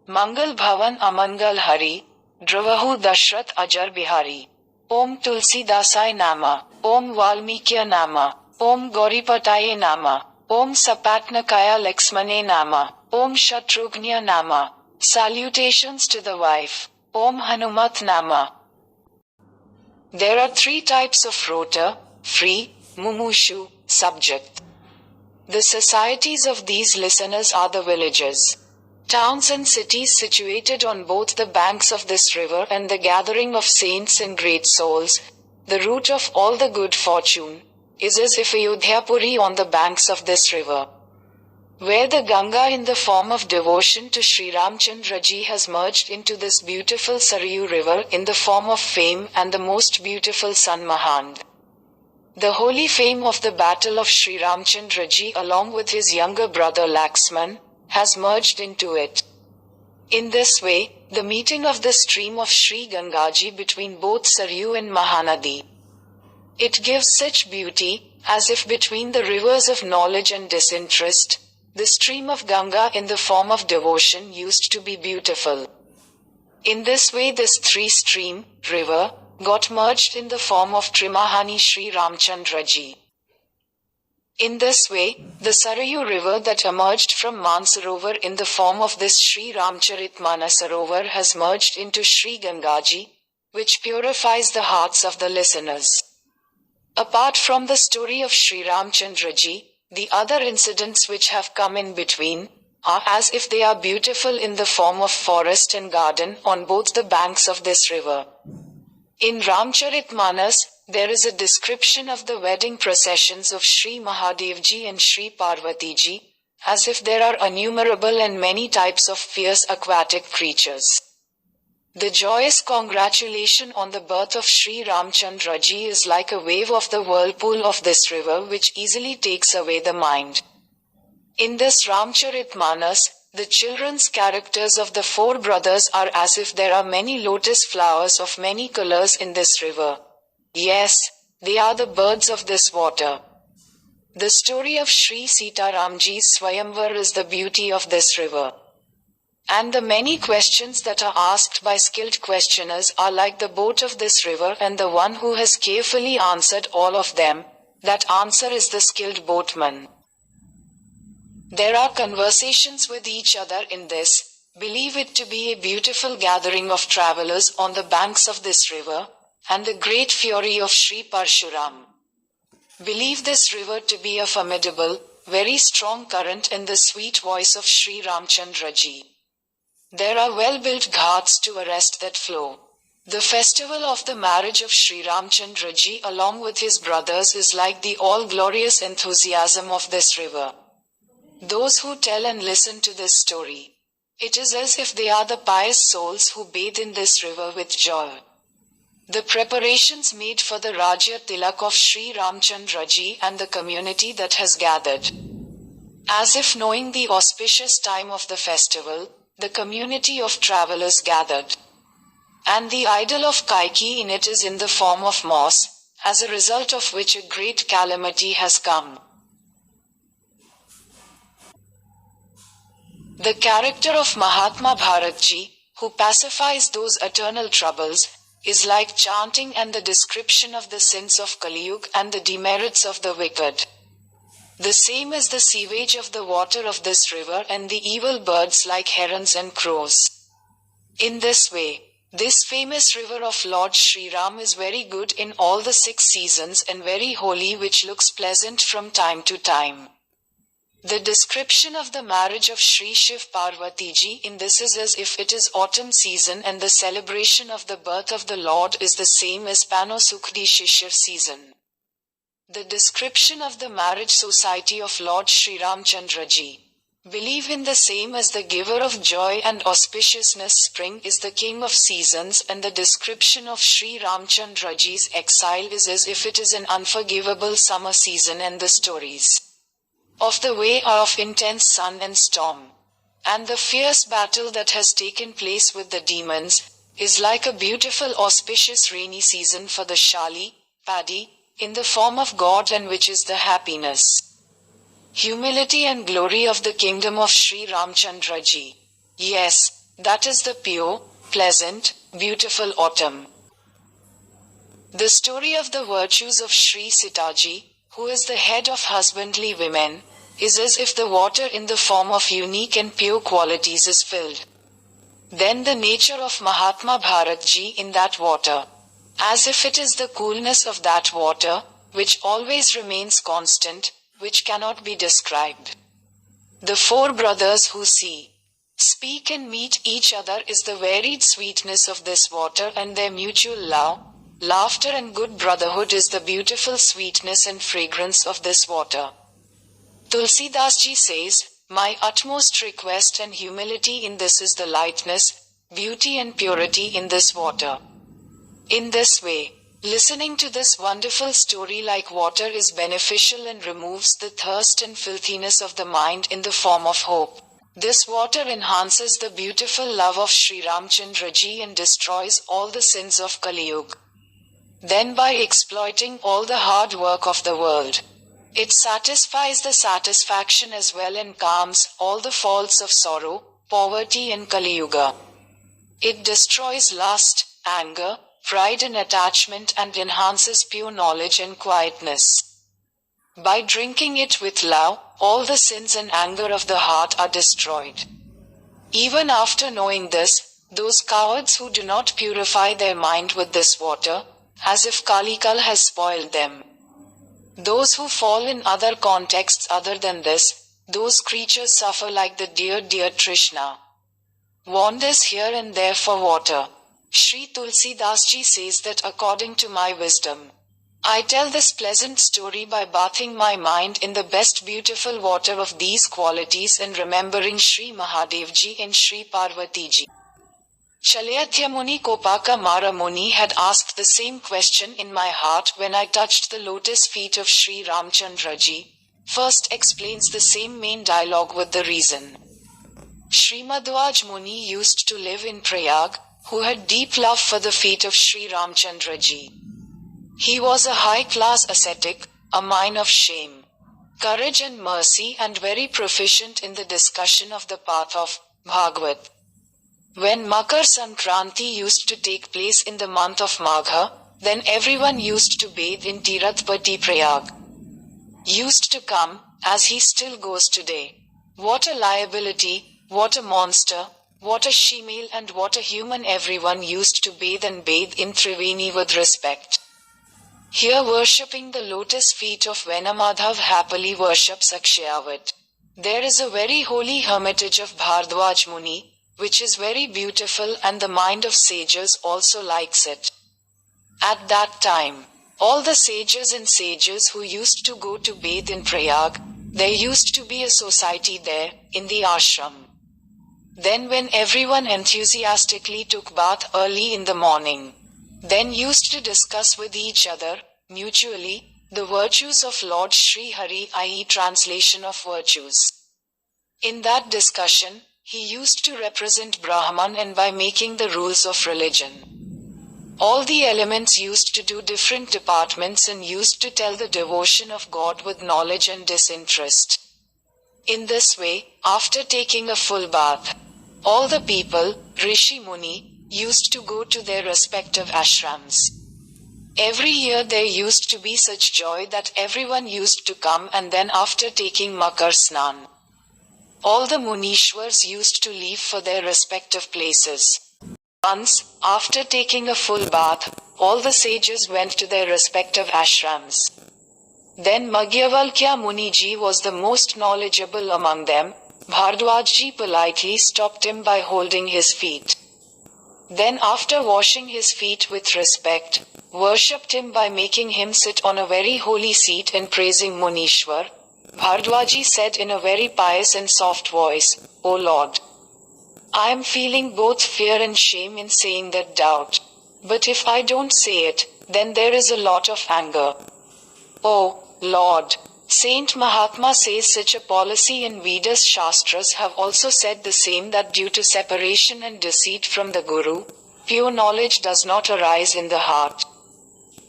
Mangal Bhavan Amangal Hari, Dravahu Dashrath Ajar Bihari. Om Tulsi Dasai Nama, Om Valmikya Nama, Om Gauripataye Nama, Om Sapatnakaya Laxmane Nama, Om Shatrugnya Nama. Salutations to the wife. Om Hanumat Nama. There are three types of rota: free, mumushu, subject. The societies of these listeners are the villages, towns and cities situated on both the banks of this river and the gathering of saints and great souls. The root of all the good fortune is as if Ayodhyapuri on the banks of this river, where the Ganga in the form of devotion to Sriramchandraji has merged into this beautiful Sarayu river in the form of fame and the most beautiful son Mahand. The holy fame of the battle of Sriramchandraji along with his younger brother Laxman has merged into it. In this way, the meeting of the stream of Sri Gangaji between both Sarayu and Mahanadi, it gives such beauty, as if between the rivers of knowledge and disinterest, the stream of Ganga in the form of devotion used to be beautiful. In this way this three-stream, river, got merged in the form of Trimahani Shri Ramchandraji. In this way, the Sarayu river that emerged from Mansarovar in the form of this Shri Ramcharitmanas Sarovar has merged into Shri Gangaji, which purifies the hearts of the listeners. Apart from the story of Shri Ramchandraji, the other incidents which have come in between are as if they are beautiful in the form of forest and garden on both the banks of this river. In Ramcharitmanas, there is a description of the wedding processions of Sri Mahadevji and Sri Parvatiji, as if there are innumerable and many types of fierce aquatic creatures. The joyous congratulation on the birth of Sri Ramchandraji is like a wave of the whirlpool of this river which easily takes away the mind. In this Ramcharitmanas, the children's characters of the four brothers are as if there are many lotus flowers of many colors in this river. Yes, they are the birds of this water. The story of Sri Sitaramji's Swayamvar is the beauty of this river. And the many questions that are asked by skilled questioners are like the boat of this river, and the one who has carefully answered all of them, that answer is the skilled boatman. There are conversations with each other in this. Believe it to be a beautiful gathering of travelers on the banks of this river, and the great fury of Sri Parshuram. Believe this river to be a formidable, very strong current in the sweet voice of Sri Ramchandraji. There are well-built ghats to arrest that flow. The festival of the marriage of Sri Ramchandraji along with his brothers is like the all-glorious enthusiasm of this river. Those who tell and listen to this story, it is as if they are the pious souls who bathe in this river with joy. The preparations made for the Rajya Tilak of Sri Ramchandraji and the community that has gathered. As if knowing the auspicious time of the festival, the community of travelers gathered. And the idol of Kaiki in it is in the form of moss, as a result of which a great calamity has come. The character of Mahatma Bharatji, who pacifies those eternal troubles, is like chanting and the description of the sins of Kaliyug and the demerits of the wicked. The same is the sewage of the water of this river and the evil birds like herons and crows. In this way, this famous river of Lord Shri Ram is very good in all the 6 seasons and very holy, which looks pleasant from time to time. The description of the marriage of Sri Shiv Parvatiji in this is as if it is autumn season, and the celebration of the birth of the Lord is the same as Pano Sukhdi Shishir season. The description of the marriage society of Lord Shri Ramchandraji, believe in the same as the giver of joy and auspiciousness. Spring is the king of seasons, and the description of Sri Ramchandraji's exile is as if it is an unforgivable summer season, and the stories of the way are of intense sun and storm. And the fierce battle that has taken place with the demons is like a beautiful auspicious rainy season for the Shali, paddy, in the form of God, and which is the happiness, humility and glory of the kingdom of Sri Ramchandraji. Yes, That is the pure, pleasant, beautiful autumn. The story of the virtues of Sri Sitaji, who is the head of husbandly women, is as if the water in the form of unique and pure qualities is filled. Then the nature of Mahatma Bharatji in that water, as if it is the coolness of that water, which always remains constant, which cannot be described. The four brothers who see, speak and meet each other is the varied sweetness of this water, and their mutual love, laughter and good brotherhood is the beautiful sweetness and fragrance of this water. Tulsidasji says, my utmost request and humility in this is the lightness, beauty and purity in this water. In this way, listening to this wonderful story like water is beneficial and removes the thirst and filthiness of the mind in the form of hope. This water enhances the beautiful love of Sriramchandraji and destroys all the sins of Kali Yuga. Then by exploiting all the hard work of the world, it satisfies the satisfaction as well and calms all the faults of sorrow, poverty and Kali Yuga. It destroys lust, anger, pride and attachment and enhances pure knowledge and quietness. By drinking it with love, all the sins and anger of the heart are destroyed. Even after knowing this, those cowards who do not purify their mind with this water, as if Kalikal has spoiled them. Those who fall in other contexts other than this, those creatures suffer like the dear Trishna. Wanders here and there for water. Sri Tulsidasji says that according to my wisdom, I tell this pleasant story by bathing my mind in the best beautiful water of these qualities and remembering Sri Mahadevji and Sri Parvatiji. Shalayatya Muni Kopaka Mara Muni had asked the same question in my heart when I touched the lotus feet of Sri Ramchandraji. First explains the same main dialogue with the reason. Sri Bhardwaj Muni used to live in Prayag, who had deep love for the feet of Sri Ramchandraji. He was a high-class ascetic, a man of shame, courage and mercy and very proficient in the discussion of the path of Bhagavad. When Makar Sankranti used to take place in the month of Magha, then everyone used to bathe in Tirathpati Prayag. Used to come, as he still goes today. What a liability, what a monster, what a she-male and what a human, everyone used to bathe in Triveni with respect. Here worshipping the lotus feet of Venamadhav happily worships Akshayavad. There is a very holy hermitage of Bhardwaj Muni, which is very beautiful and the mind of sages also likes it. At that time, all the sages and sages who used to go to bathe in Prayag, there used to be a society there, in the ashram. Then when everyone enthusiastically took bath early in the morning, then used to discuss with each other, mutually, the virtues of Lord Shri Hari, i.e. translation of virtues. In that discussion, he used to represent Brahman and by making the rules of religion. All the elements used to do different departments and used to tell the devotion of God with knowledge and disinterest. In this way, after taking a full bath, all the people, Rishi Muni, used to go to their respective ashrams. Every year there used to be such joy that everyone used to come, and then after taking Makar Snan, all the Munishwars used to leave for their respective places. Once, after taking a full bath, all the sages went to their respective ashrams. Then Ajyavalag Muniji was the most knowledgeable among them. Bhardwajji politely stopped him by holding his feet. Then after washing his feet with respect, worshipped him by making him sit on a very holy seat and praising Munishwar. Bhardwajji said in a very pious and soft voice, O Lord, I am feeling both fear and shame in saying that doubt. But if I don't say it, then there is a lot of anger. Oh, Lord, Saint Mahatma says such a policy in Vedas Shastras have also said the same, that due to separation and deceit from the Guru, pure knowledge does not arise in the heart.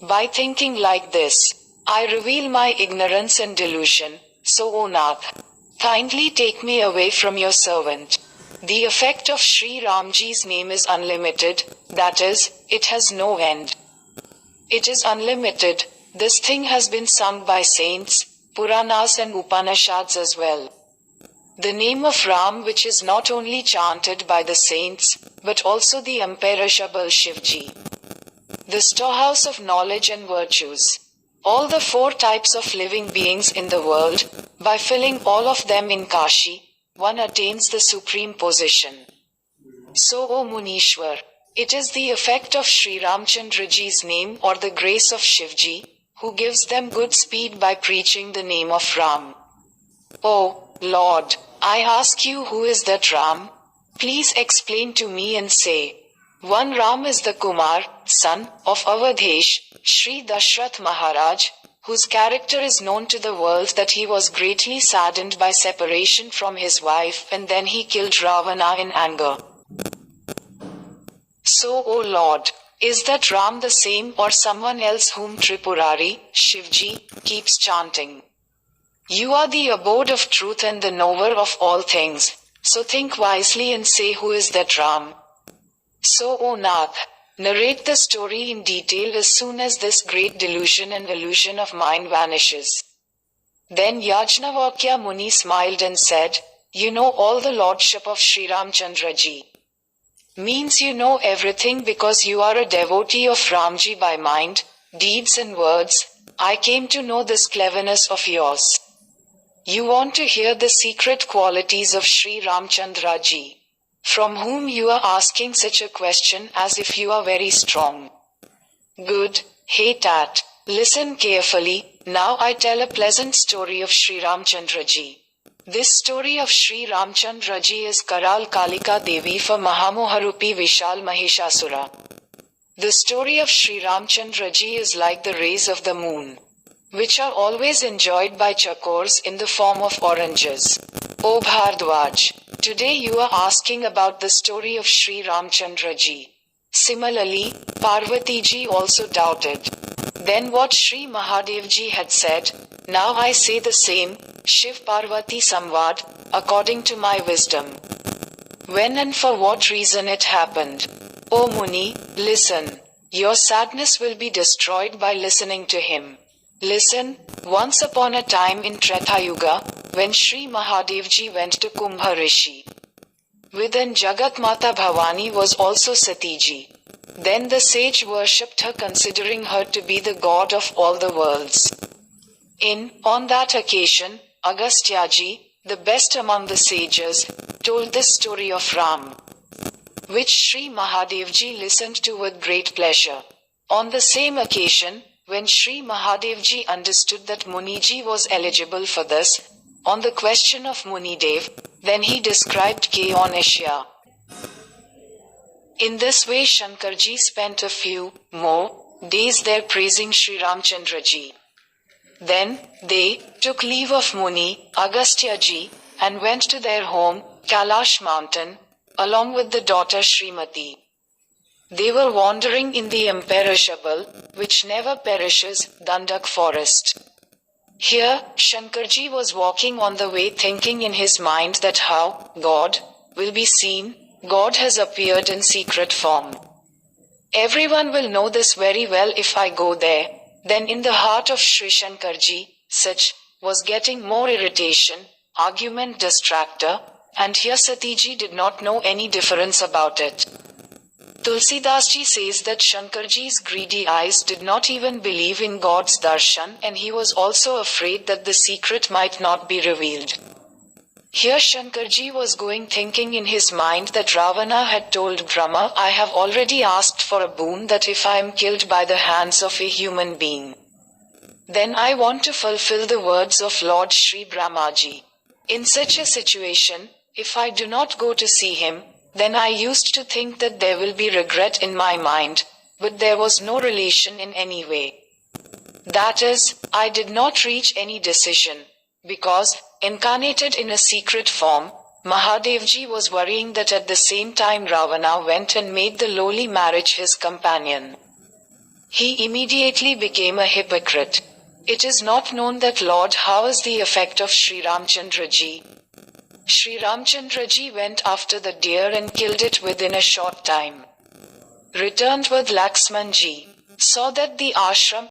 By thinking like this, I reveal my ignorance and delusion, so O Nath, kindly take me away from your servant. The effect of Sri Ramji's name is unlimited, that is, it has no end. It is unlimited. This thing has been sung by saints, Puranas and Upanishads as well. The name of Ram, which is not only chanted by the saints, but also the imperishable Shivji, the storehouse of knowledge and virtues. All the 4 types of living beings in the world, by filling all of them in Kashi, one attains the supreme position. So, O Munishwar, it is the effect of Sriramchandraji's name or the grace of Shivji, who gives them good speed by preaching the name of Ram. O Lord, I ask you, who is that Ram? Please explain to me and say. One Ram is the Kumar, son of Avadhesh, Shri Dashrath Maharaj, whose character is known to the world that he was greatly saddened by separation from his wife and then he killed Ravana in anger. So, O Lord, is that Ram the same or someone else whom Tripurari, Shivji, keeps chanting? You are the abode of truth and the knower of all things, so think wisely and say, who is that Ram? So, O Nath, narrate the story in detail as soon as this great delusion and illusion of mine vanishes. Then Yajnavalkya Muni smiled and said, you know all the lordship of Sriramchandraji. Means you know everything because you are a devotee of Ramji by mind, deeds and words. I came to know this cleverness of yours. You want to hear the secret qualities of Shri Ramchandraji, from whom you are asking such a question as if you are very strong. Good, hey tat, listen carefully. Now I tell a pleasant story of Shri Ramchandraji. This story of Shri Ramchandraji is Karal Kalika Devi for Mahamoharupi Vishal Mahishasura. The story of Shri Ramchandraji is like the rays of the moon, which are always enjoyed by chakors in the form of oranges. O Bhardwaj, today you are asking about the story of Shri Ramchandraji. Similarly, Parvatiji also doubted. Then what Shri Mahadevji had said, now I say the same, Shiv Parvati Samvad, according to my wisdom. When and for what reason it happened. O Muni, listen. Your sadness will be destroyed by listening to him. Listen, once upon a time in Treta Yuga, when Shri Mahadevji went to Kumbha Rishi. Within Jagat Mata Bhavani was also Satiji. Then the sage worshipped her, considering her to be the god of all the worlds. On that occasion, Agastyaji, the best among the sages, told this story of Ram, which Shri Mahadevji listened to with great pleasure. On the same occasion, when Shri Mahadevji understood that Muniji was eligible for this, on the question of Munidev, then he described K on Asia. In this way Shankarji spent a few more days there praising Shri Ramchandraji. Then they took leave of Muni, Agastyaji, and went to their home, Kailash mountain, along with the daughter Srimati. They were wandering in the imperishable, which never perishes, Dandak forest. Here, Shankarji was walking on the way, thinking in his mind that how God will be seen. God has appeared in secret form. Everyone will know this very well if I go there. Then in the heart of Sri Shankarji, such was getting more irritation, argument, distractor, and here Satiji did not know any difference about it. Tulsidasji says that Shankarji's greedy eyes did not even believe in God's darshan, and he was also afraid that the secret might not be revealed. Here Shankarji was going, thinking in his mind that Ravana had told Brahma, I have already asked for a boon, that if I am killed by the hands of a human being, then I want to fulfill the words of Lord Shri Brahmaji. In such a situation, if I do not go to see him, then I used to think that there will be regret in my mind, but there was no relation in any way. That is, I did not reach any decision, because, incarnated in a secret form, Mahadevji was worrying that at the same time Ravana went and made the lowly marriage his companion. He immediately became a hypocrite. It is not known that Lord how is the effect of Sri Ramchandraji. Sriramchandraji went after the deer and killed it within a short time. Returned with Laxmanji. Saw that the ashram